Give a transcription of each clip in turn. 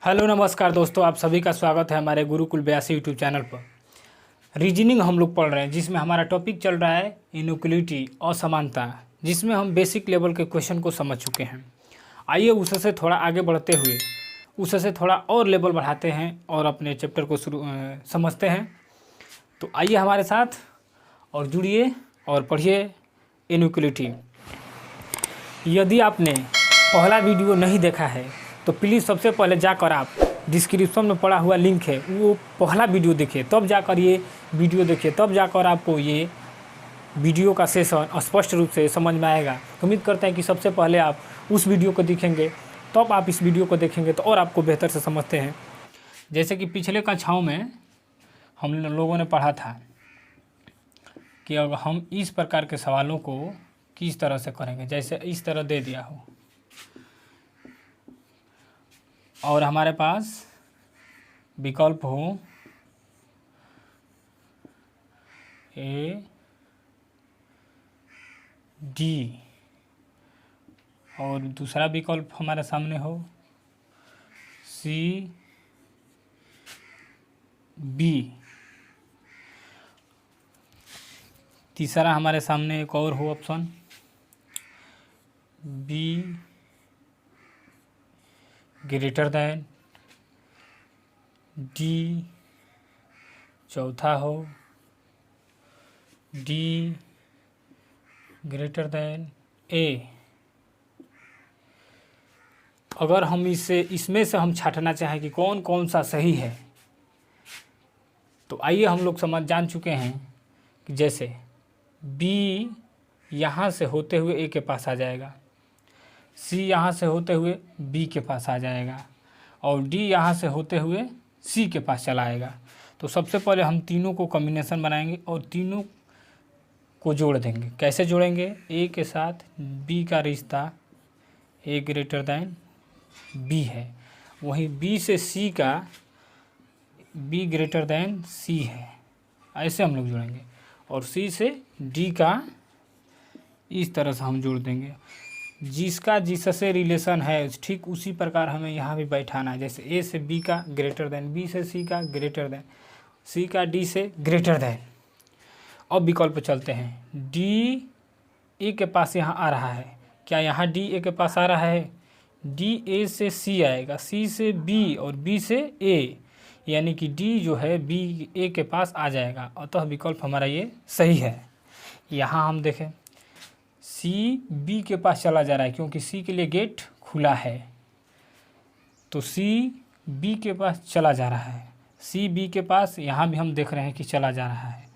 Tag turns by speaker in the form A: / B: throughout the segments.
A: Hello नमस्कार दोस्तों, आप सभी का स्वागत है हमारे गुरुकुल 82 यूट्यूब चैनल पर। रीजनिंग हम लोग पढ़ रहे हैं, जिसमें हमारा टॉपिक चल रहा है इनइक्वलिटी, असमानता, जिसमें हम बेसिक लेवल के क्वेश्चन को समझ चुके हैं। आइए उससे थोड़ा आगे बढ़ते हुए उससे थोड़ा और लेवल बढ़ाते हैं और अपने चैप्टर को समझते हैं। तो आइए हमारे साथ और जुड़िए और पढ़िए इनइक्वलिटी। यदि आपने पहला वीडियो नहीं देखा है तो प्लीज़ सबसे पहले जाकर आप डिस्क्रिप्शन में पड़ा हुआ लिंक है वो पहला वीडियो देखिए, तब जाकर ये वीडियो देखिए, तब जाकर आपको ये वीडियो का सेशन स्पष्ट रूप से समझ में आएगा। उम्मीद करते हैं कि सबसे पहले आप उस वीडियो को देखेंगे, तब आप इस वीडियो को देखेंगे तो और आपको बेहतर से समझते हैं। जैसे कि पिछले कक्षाओं में हम लोगों ने पढ़ा था कि अगर हम इस प्रकार के सवालों को किस तरह से करेंगे, जैसे इस तरह दे दिया हो और हमारे पास विकल्प हो ए डी और दूसरा विकल्प हमारे सामने हो सी बी, तीसरा हमारे सामने एक और हो option be greater than D, चौथा हो डी ग्रेटर दैन ए। अगर हम इसमें से हम छांटना चाहें कि कौन कौन सा सही है, तो आइए हम लोग जान चुके हैं कि जैसे बी यहाँ से होते हुए ए के पास आ जाएगा, सी यहाँ से होते हुए बी के पास आ जाएगा और डी यहाँ से होते हुए सी के पास चला आएगा। तो सबसे पहले हम तीनों को कॉम्बिनेशन बनाएंगे और तीनों को जोड़ देंगे। कैसे जोड़ेंगे? ए के साथ बी का रिश्ता ए ग्रेटर दैन बी है, वहीं बी से सी का बी ग्रेटर दैन सी है, ऐसे हम लोग जोड़ेंगे। और सी से डी का इस तरह से हम जोड़ देंगे। जिसका जिससे रिलेशन है ठीक उसी प्रकार हमें यहाँ भी बैठाना है। जैसे ए से बी का ग्रेटर दैन बी से सी का ग्रेटर दैन सी का डी से ग्रेटर दैन। अब विकल्प चलते हैं। डी ए के पास यहाँ आ रहा है, क्या यहाँ डी ए के पास आ रहा है? डी ए से सी आएगा, सी से बी और बी से ए, यानी कि डी जो है बी ए के पास आ जाएगा। अतः विकल्प हमारा ये सही है। यहाँ हम देखें सी बी के पास चला जा रहा है क्योंकि सी के लिए गेट खुला है, तो सी बी के पास चला जा रहा है। सी बी के पास यहाँ भी हम देख रहे हैं कि चला जा रहा है,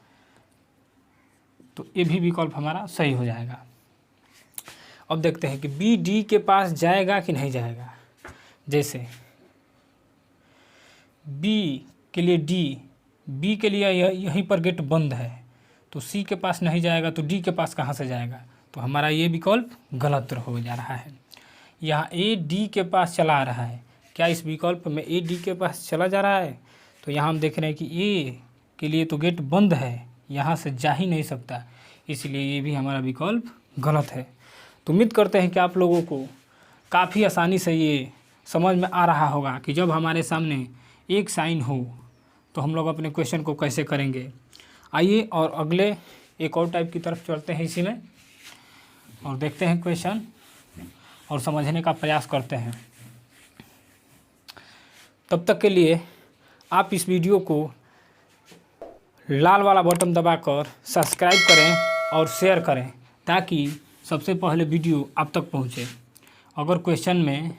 A: तो ये भी विकल्प हमारा सही हो जाएगा। अब देखते हैं कि बी डी के पास जाएगा कि नहीं जाएगा। जैसे बी के लिए डी, बी के लिए यहीं पर गेट बंद है, तो सी के पास नहीं जाएगा तो डी के पास कहाँ से जाएगा? तो हमारा ये विकल्प गलत हो जा रहा है। यहाँ ए डी के पास चला आ रहा है, क्या इस विकल्प में ए डी के पास चला जा रहा है? तो यहाँ हम देख रहे हैं कि ए के लिए तो गेट बंद है, यहाँ से जा ही नहीं सकता, इसलिए ये भी हमारा विकल्प गलत है। तो उम्मीद करते हैं कि आप लोगों को काफ़ी आसानी से ये समझ में आ रहा होगा कि जब हमारे सामने एक साइन हो तो हम लोग अपने क्वेश्चन को कैसे करेंगे। आइए और अगले एक और टाइप की तरफ चलते हैं इसी में और देखते हैं क्वेश्चन और समझने का प्रयास करते हैं। तब तक के लिए आप इस वीडियो को लाल वाला बटन दबाकर सब्सक्राइब करें और शेयर करें ताकि सबसे पहले वीडियो आप तक पहुंचे। अगर क्वेश्चन में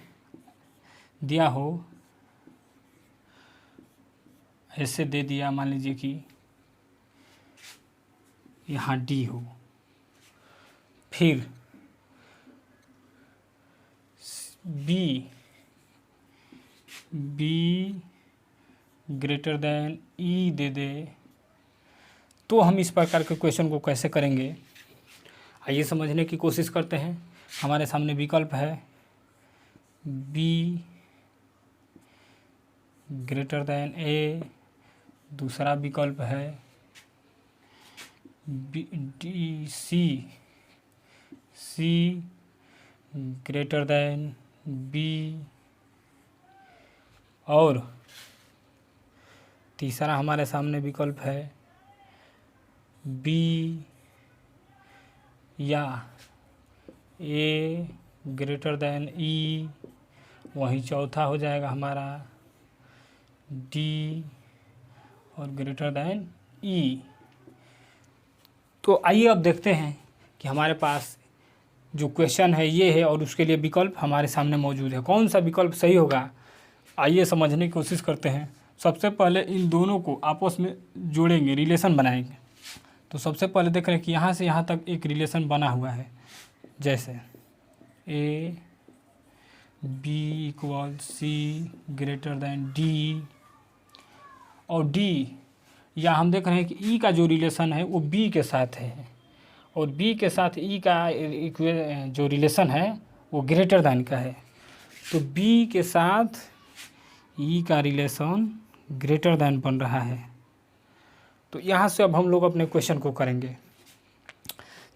A: दिया हो, ऐसे दे दिया, मान लीजिए कि यहाँ डी हो, फिर बी ग्रेटर दैन ई दे दे, तो हम इस प्रकार के क्वेश्चन को कैसे करेंगे आइए समझने की कोशिश करते हैं। हमारे सामने विकल्प है बी ग्रेटर दैन ए, दूसरा विकल्प है B D C greater than B और तीसरा हमारे सामने विकल्प है बी या ए ग्रेटर देन ई, वहीं चौथा हो जाएगा हमारा डी और ग्रेटर देन ई। तो आइए अब देखते हैं कि हमारे पास जो क्वेश्चन है ये है और उसके लिए विकल्प हमारे सामने मौजूद है। कौन सा विकल्प सही होगा, आइए समझने की कोशिश करते हैं। सबसे पहले इन दोनों को आपस में जोड़ेंगे, रिलेशन बनाएंगे। तो सबसे पहले देख रहे हैं कि यहाँ से यहाँ तक एक रिलेशन बना हुआ है, जैसे A B equal C greater than D, और डी या हम देख रहे हैं कि ई का जो रिलेशन है वो बी के साथ है, और बी के साथ ई का जो रिलेशन है वो ग्रेटर देन का है। तो बी के साथ ई का रिलेशन ग्रेटर देन बन रहा है। तो यहाँ से अब हम लोग अपने क्वेश्चन को करेंगे।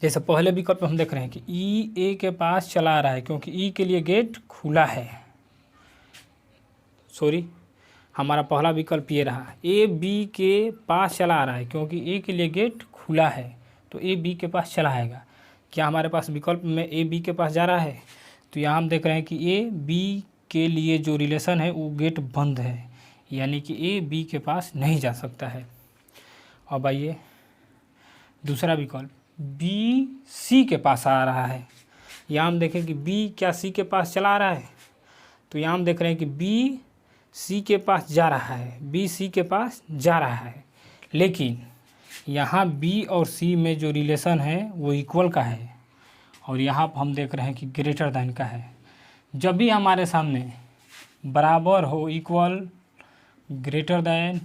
A: जैसे पहले विकल्प हम देख रहे हैं कि ई ए के पास चला आ रहा है, क्योंकि ई के लिए गेट खुला है। सॉरी, हमारा पहला विकल्प ये रहा, ए बी के पास चला आ रहा है, क्योंकि ए के लिए गेट खुला है तो ए बी के पास चला आएगा। क्या हमारे पास विकल्प में ए बी के पास जा रहा है? तो यहाँ हम देख रहे हैं कि ए बी के लिए जो रिलेशन है वो गेट बंद है, यानी कि ए बी के पास नहीं जा सकता है। अब आइए दूसरा विकल्प, बी सी के पास आ रहा है। यहाँ हम देखें कि बी क्या सी के पास चला आ रहा है? तो यहाँ हम देख रहे हैं कि बी सी के पास जा रहा है, बी सी के पास जा रहा है, लेकिन यहाँ बी और सी में जो रिलेशन है वो इक्वल का है, और यहाँ पर हम देख रहे हैं कि ग्रेटर देन का है। जब भी हमारे सामने बराबर हो, इक्वल, ग्रेटर देन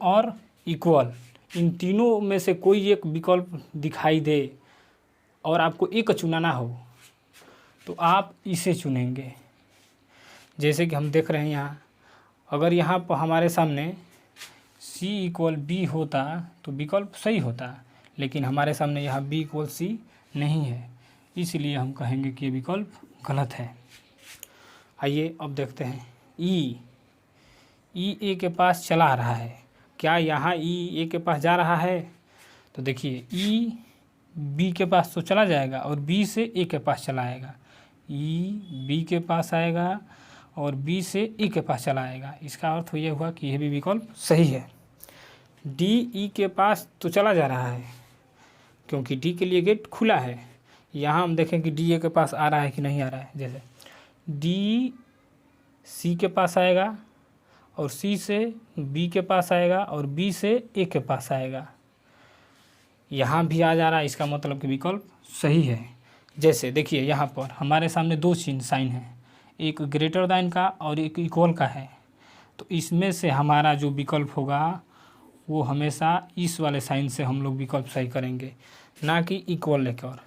A: और इक्वल, इन तीनों में से कोई एक विकल्प दिखाई दे और आपको एक चुनाना हो तो आप इसे चुनेंगे। जैसे कि हम देख रहे हैं यहाँ, अगर यहाँ पर हमारे सामने c इक्वल बी होता तो विकल्प सही होता, लेकिन हमारे सामने यहाँ b इक्वल सी नहीं है, इसलिए हम कहेंगे कि ये विकल्प गलत है। आइए अब देखते हैं, ई ए के पास चला आ रहा है। क्या यहाँ ई ए के पास जा रहा है? तो देखिए ई बी के पास तो चला जाएगा और बी से ए के पास चला आएगा, ई बी के पास आएगा और बी से ई के पास चला आएगा। इसका अर्थ ये हुआ कि यह भी विकल्प सही है। डी ई के पास तो चला जा रहा है, क्योंकि डी के लिए गेट खुला है। यहाँ हम देखें कि डी ए के पास आ रहा है कि नहीं आ रहा है। जैसे डी सी के पास आएगा और सी से बी के पास आएगा और बी से ए के पास आएगा, यहाँ भी आ जा रहा है, इसका मतलब कि विकल्प सही है। जैसे देखिए यहाँ पर हमारे सामने दो चिन्ह साइन है, एक ग्रेटर देन का और एक इक्वल का है, तो इसमें से हमारा जो विकल्प होगा वो हमेशा इस वाले साइन से हम लोग विकल्प सही करेंगे, ना कि इक्वल लेकर।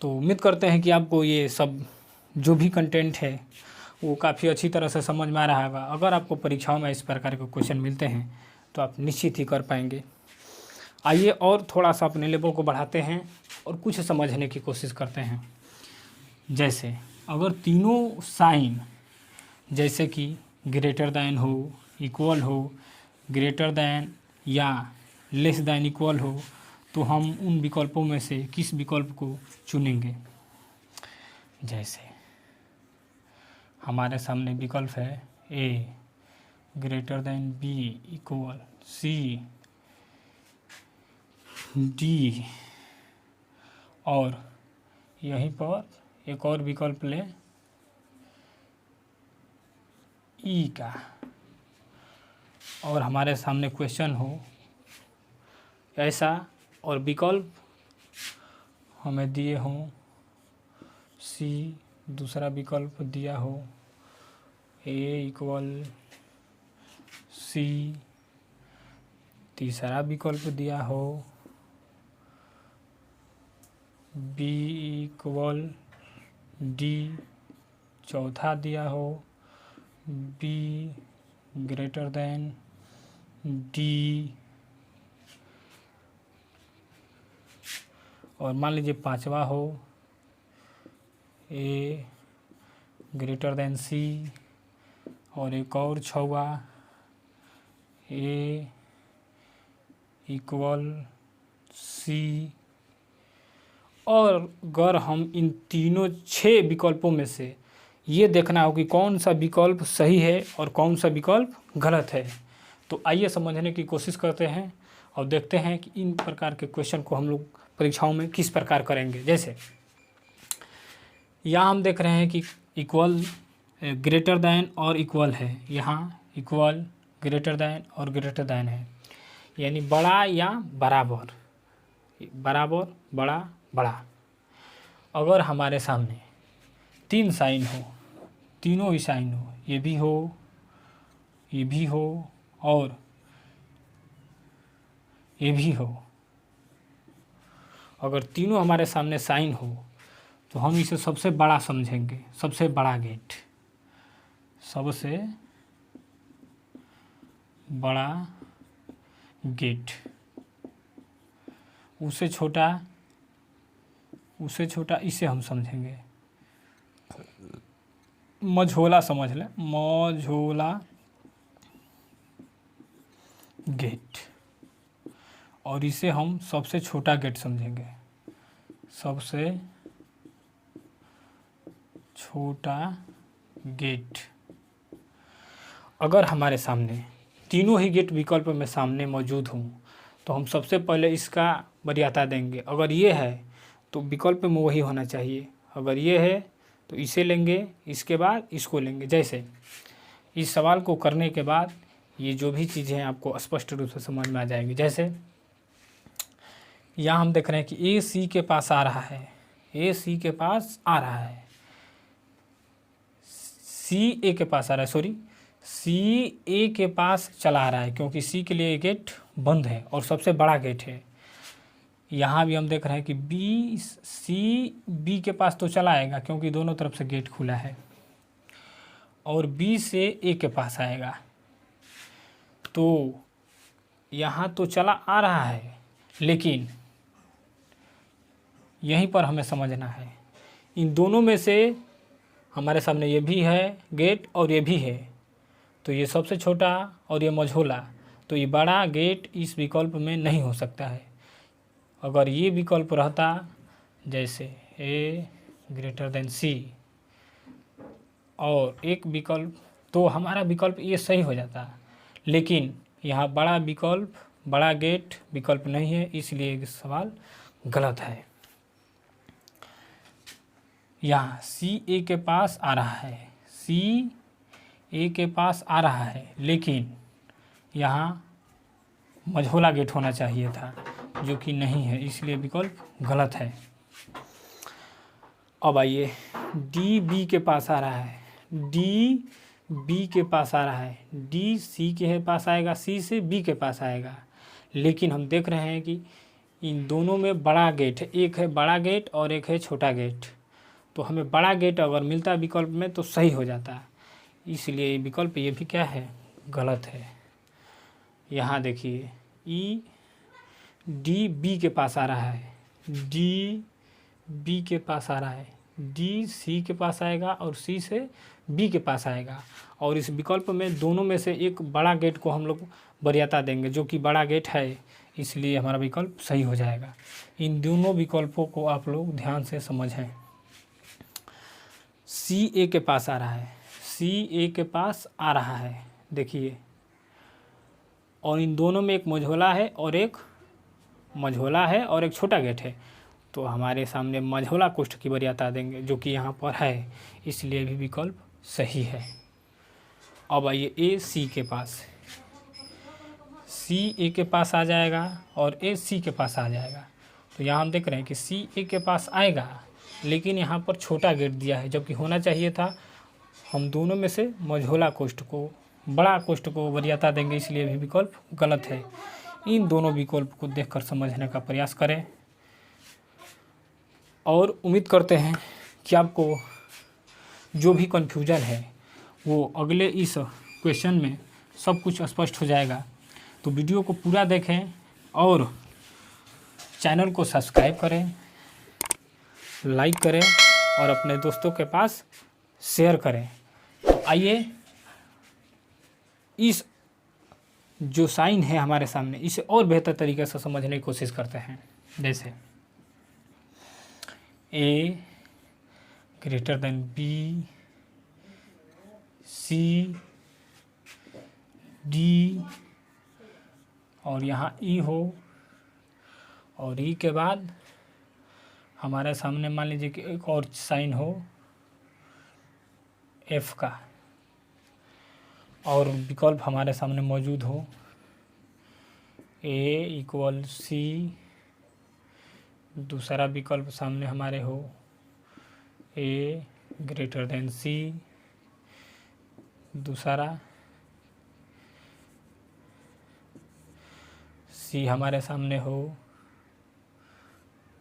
A: तो उम्मीद करते हैं कि आपको ये सब जो भी कंटेंट है वो काफ़ी अच्छी तरह से समझ में आ रहा होगा। अगर आपको परीक्षाओं में इस प्रकार के क्वेश्चन मिलते हैं तो आप निश्चित ही कर पाएंगे। आइए और थोड़ा सा अपने लेवल को बढ़ाते हैं और कुछ समझने की कोशिश करते हैं। जैसे अगर तीनों साइन जैसे कि ग्रेटर दैन हो, इक्वल हो, ग्रेटर दैन या लेस दैन इक्वल हो, तो हम उन विकल्पों में से किस विकल्प को चुनेंगे। जैसे हमारे सामने विकल्प है A greater than B equal C D, और यहीं पर एक और विकल्प ले ई का, और हमारे सामने क्वेश्चन हो ऐसा और विकल्प हमें दिए हों सी, दूसरा विकल्प दिया हो ए इक्वल सी, तीसरा विकल्प दिया हो बी इक्वल डी, चौथा दिया हो बी ग्रेटर देन डी, और मान लीजिए पांचवा हो ए ग्रेटर देन सी, और एक और छवा ए इक्वल सी। और अगर हम इन तीनों 6 विकल्पों में से ये देखना हो कि कौन सा विकल्प सही है और कौन सा विकल्प गलत है, तो आइए समझने की कोशिश करते हैं और देखते हैं कि इन प्रकार के क्वेश्चन को हम लोग परीक्षाओं में किस प्रकार करेंगे। जैसे यहाँ हम देख रहे हैं कि इक्वल, ग्रेटर दैन और इक्वल है, यहाँ इक्वल, ग्रेटर दैन और ग्रेटर दैन है, यानी बड़ा या बराबर, बराबर, बड़ा, बड़ा। अगर हमारे सामने 3 साइन हो, तीनों ही साइन हो, ये भी हो, ये भी हो और ये भी हो, अगर तीनों हमारे सामने साइन हो तो हम इसे सबसे बड़ा समझेंगे, सबसे बड़ा गेट, सबसे बड़ा गेट। उससे छोटा इसे हम समझेंगे मझोला, समझ लें मझोला गेट, और इसे हम सबसे छोटा गेट समझेंगे, सबसे छोटा गेट। अगर हमारे सामने तीनों ही गेट विकल्प में सामने मौजूद हों तो हम सबसे पहले इसका वरीयता देंगे। अगर ये है तो विकल्प में वही होना चाहिए, अगर ये है तो इसे लेंगे, इसके बाद इसको लेंगे। जैसे इस सवाल को करने के बाद ये जो भी चीज़ें हैं आपको स्पष्ट रूप से समझ में आ जाएंगी। जैसे यहाँ हम देख रहे हैं कि ए सी के पास आ रहा है, ए सी के पास आ रहा है, सी ए के पास आ रहा है, सॉरी सी ए के पास चला आ रहा है, क्योंकि सी के लिए गेट बंद है और सबसे बड़ा गेट है। यहाँ भी हम देख रहे हैं कि बी सी बी के पास तो चला आएगा क्योंकि दोनों तरफ से गेट खुला है, और बी से ए के पास आएगा। तो यहाँ तो चला आ रहा है, लेकिन यहीं पर हमें समझना है इन दोनों में से हमारे सामने ये भी है गेट और ये भी है, तो ये सबसे छोटा और ये मझोला, तो ये बड़ा गेट इस विकल्प में नहीं हो सकता है। अगर ये विकल्प रहता जैसे ए ग्रेटर देन सी और एक विकल्प, तो हमारा विकल्प ये सही हो जाता, लेकिन यहाँ बड़ा विकल्प, बड़ा गेट विकल्प नहीं है, इसलिए ये सवाल गलत है। यहाँ सी ए के पास आ रहा है, सी ए के पास आ रहा है, लेकिन यहाँ मझोला गेट होना चाहिए था जो कि नहीं है, इसलिए विकल्प गलत है। अब आइए डी बी के पास आ रहा है, डी बी के पास आ रहा है, डी सी के पास आएगा, सी से बी के पास आएगा, लेकिन हम देख रहे हैं कि इन दोनों में बड़ा गेट है, एक है बड़ा गेट और एक है छोटा गेट, तो हमें बड़ा गेट अगर मिलता विकल्प में तो सही हो जाता, इसलिए विकल्प ये भी क्या है, गलत है। यहाँ देखिए ई डी बी के पास आ रहा है, डी बी के पास आ रहा है, डी सी के पास आएगा और सी से बी के पास आएगा, और इस विकल्प में दोनों में से एक बड़ा गेट को हम लोग वरीयता देंगे जो कि बड़ा गेट है, इसलिए हमारा विकल्प सही हो जाएगा। इन दोनों विकल्पों को आप लोग ध्यान से समझें। सी ए के पास आ रहा है, सी ए के पास आ रहा है, देखिए, और इन दोनों में एक मझोला है और एक मझोला है और एक छोटा गेट है, तो हमारे सामने मझोला कोष्ठ की वरीयता देंगे जो कि यहाँ पर है, इसलिए भी विकल्प सही है। अब आइए ए सी के पास, सी ए के पास आ जाएगा और ए सी के पास आ जाएगा, तो यहाँ हम देख रहे हैं कि सी ए के पास आएगा, लेकिन यहाँ पर छोटा गेट दिया है, जबकि होना चाहिए था हम दोनों में से मझोला कोष्ठ को, बड़ा कोष्ठ को वरीयता देंगे, इसलिए भी विकल्प गलत है। इन दोनों विकल्प को देखकर समझने का प्रयास करें, और उम्मीद करते हैं कि आपको जो भी कन्फ्यूजन है वो अगले इस क्वेश्चन में सब कुछ स्पष्ट हो जाएगा। तो वीडियो को पूरा देखें और चैनल को सब्सक्राइब करें, लाइक करें और अपने दोस्तों के पास शेयर करें। तो आइए इस जो साइन है हमारे सामने इसे और बेहतर तरीके से समझने की कोशिश करते हैं। जैसे ए ग्रेटर देन बी, सी, डी और यहाँ ई हो, और ई के बाद हमारे सामने मान लीजिए कि एक और साइन हो एफ का, और विकल्प हमारे सामने मौजूद हो ए इक्वल सी, दूसरा विकल्प सामने हमारे हो ए ग्रेटर देन सी, दूसरा सी हमारे सामने हो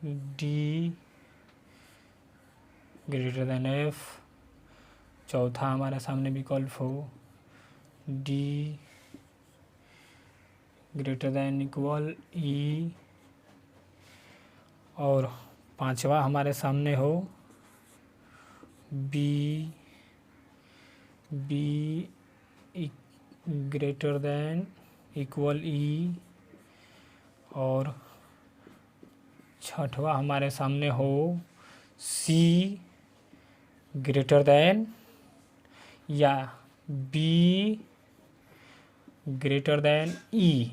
A: डी ग्रेटर देन एफ, चौथा हमारे सामने विकल्प हो डी ग्रेटर देन इक्वल ई, और पांचवा हमारे सामने हो बी ग्रेटर देन इक्वल ई, और छठवा हमारे सामने हो सी ग्रेटर देन या बी ग्रेटर देन ई।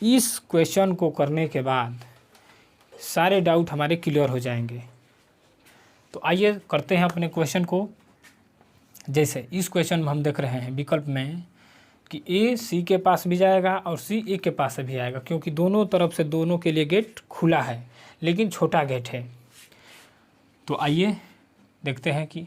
A: इस क्वेश्चन को करने के बाद सारे डाउट हमारे क्लियर हो जाएंगे। तो आइए करते हैं अपने क्वेश्चन को। जैसे इस क्वेश्चन में हम देख रहे हैं विकल्प में कि ए सी के पास भी जाएगा और सी ए के पास भी आएगा, क्योंकि दोनों तरफ से दोनों के लिए गेट खुला है लेकिन छोटा गेट है। तो आइए देखते हैं कि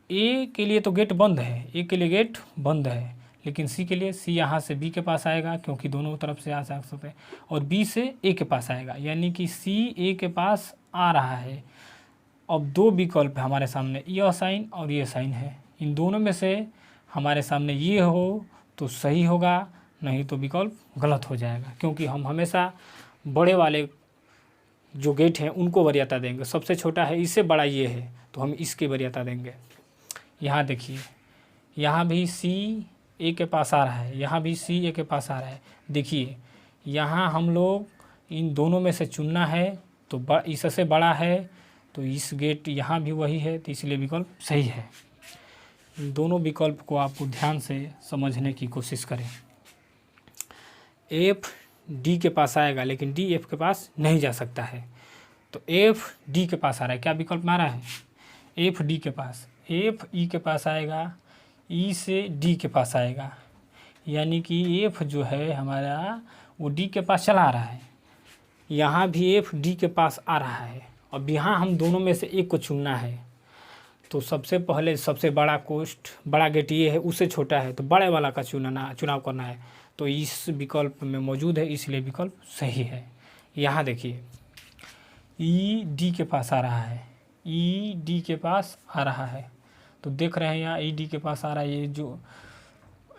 A: ए के लिए तो गेट बंद है, ए के लिए गेट बंद है, लेकिन सी के लिए सी यहाँ से बी के पास आएगा क्योंकि दोनों तरफ से आ सकते हैं, और बी से ए के पास आएगा, यानी कि सी ए के पास आ रहा है। अब दो विकल्प है हमारे सामने, यह साइन और ये साइन है। इन दोनों में से हमारे सामने ये हो तो सही होगा, नहीं तो विकल्प गलत हो जाएगा, क्योंकि हम हमेशा बड़े वाले जो गेट हैं उनको वरीयता देंगे। सबसे छोटा है, इससे बड़ा ये है तो हम इसकी वरीयता देंगे। यहाँ देखिए, यहाँ भी सी ए के पास आ रहा है, यहाँ भी सी ए के पास आ रहा है। देखिए यहाँ हम लोग इन दोनों में से चुनना है, तो इससे बड़ा है तो इस गेट यहाँ भी वही है, तो इसलिए विकल्प सही है। दोनों विकल्प को आपको ध्यान से समझने की कोशिश करें। एफ डी के पास आएगा लेकिन डी एफ के पास नहीं जा सकता है, तो एफ डी के पास आ रहा है। क्या विकल्प में आ रहा है? एफ डी के पास, एफ ई के पास आएगा, ई से डी के पास आएगा, यानी कि एफ जो है हमारा वो डी के पास चला आ रहा है। यहाँ भी एफ डी के पास आ रहा है। अब यहाँ हम दोनों में से एक को चुनना है, तो सबसे पहले सबसे बड़ा बड़ा गेट ये है, उससे छोटा है तो बड़े वाला का चुनाव करना है। तो इस विकल्प में मौजूद है, इसलिए विकल्प सही है। यहाँ देखिए ई डी के पास आ रहा है, ई डी के पास आ रहा है, तो देख रहे हैं यहाँ ई डी के पास आ रहा है। ये जो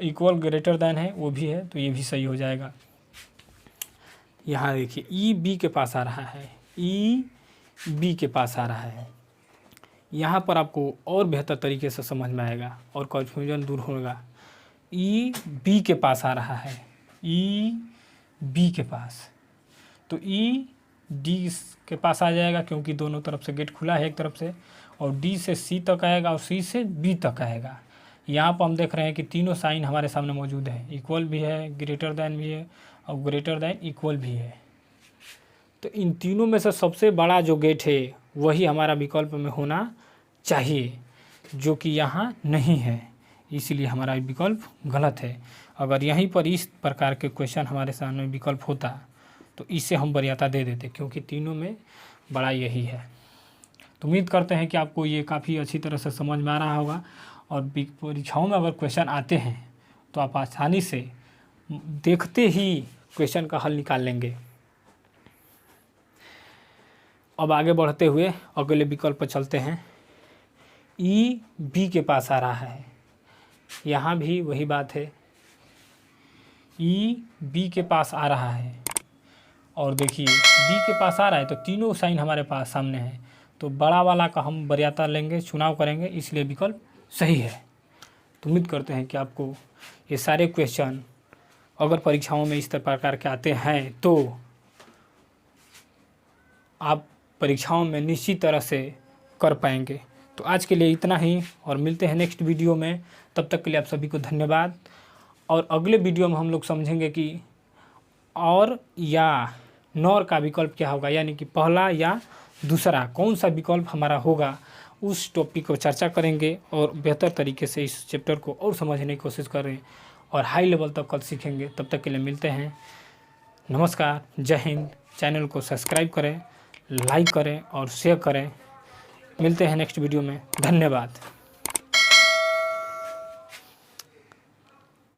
A: इक्वल ग्रेटर दैन है वो भी है, तो ये भी सही हो जाएगा। यहाँ देखिए ई बी के पास आ रहा है, ई बी के पास आ रहा है। यहाँ पर आपको और बेहतर तरीके से समझ में आएगा और कन्फ्यूजन दूर होगा। ई बी के पास आ रहा है, ई बी के पास, तो ई डी के पास आ जाएगा क्योंकि दोनों तरफ से गेट खुला है एक तरफ से, और डी से सी तक आएगा और सी से बी तक आएगा। यहाँ पर हम देख रहे हैं कि तीनों साइन हमारे सामने मौजूद है, इक्वल भी है, ग्रेटर दैन भी है और ग्रेटर दैन इक्वल भी है। तो इन तीनों में से सबसे बड़ा जो गेट है वही हमारा विकल्प में होना चाहिए, जो कि यहाँ नहीं है, इसलिए हमारा विकल्प गलत है। अगर यहीं पर इस प्रकार के क्वेश्चन हमारे सामने विकल्प होता तो इससे हम वरीयता दे देते, क्योंकि तीनों में बड़ा यही है। तो उम्मीद करते हैं कि आपको ये काफ़ी अच्छी तरह से समझ में आ रहा होगा, और परीक्षाओं में अगर क्वेश्चन आते हैं तो आप आसानी से देखते ही क्वेश्चन का हल निकाल लेंगे। अब आगे बढ़ते हुए अगले विकल्प पर चलते हैं। ई बी के पास आ रहा है, यहाँ भी वही बात है, ई बी के पास आ रहा है, और देखिए बी के पास आ रहा है तो तीनों साइन हमारे पास सामने है, तो बड़ा वाला का हम वरीयता लेंगे, चुनाव करेंगे, इसलिए विकल्प सही है। तो उम्मीद करते हैं कि आपको ये सारे क्वेश्चन अगर परीक्षाओं में इस प्रकार के आते हैं तो आप परीक्षाओं में निश्चित तरह से कर पाएंगे। तो आज के लिए इतना ही और मिलते हैं नेक्स्ट वीडियो में। तब तक के लिए आप सभी को धन्यवाद। और अगले वीडियो में हम लोग समझेंगे कि और या नॉर का विकल्प क्या होगा, यानी कि पहला या दूसरा कौन सा विकल्प हमारा होगा, उस टॉपिक को चर्चा करेंगे और बेहतर तरीके से इस चैप्टर को और समझने की कोशिश करें और हाई लेवल तक कल सीखेंगे। तब तक के लिए मिलते हैं। नमस्कार, जय हिंद। चैनल को सब्सक्राइब करें, लाइक करें और शेयर करें। मिलते हैं नेक्स्ट वीडियो में। धन्यवाद।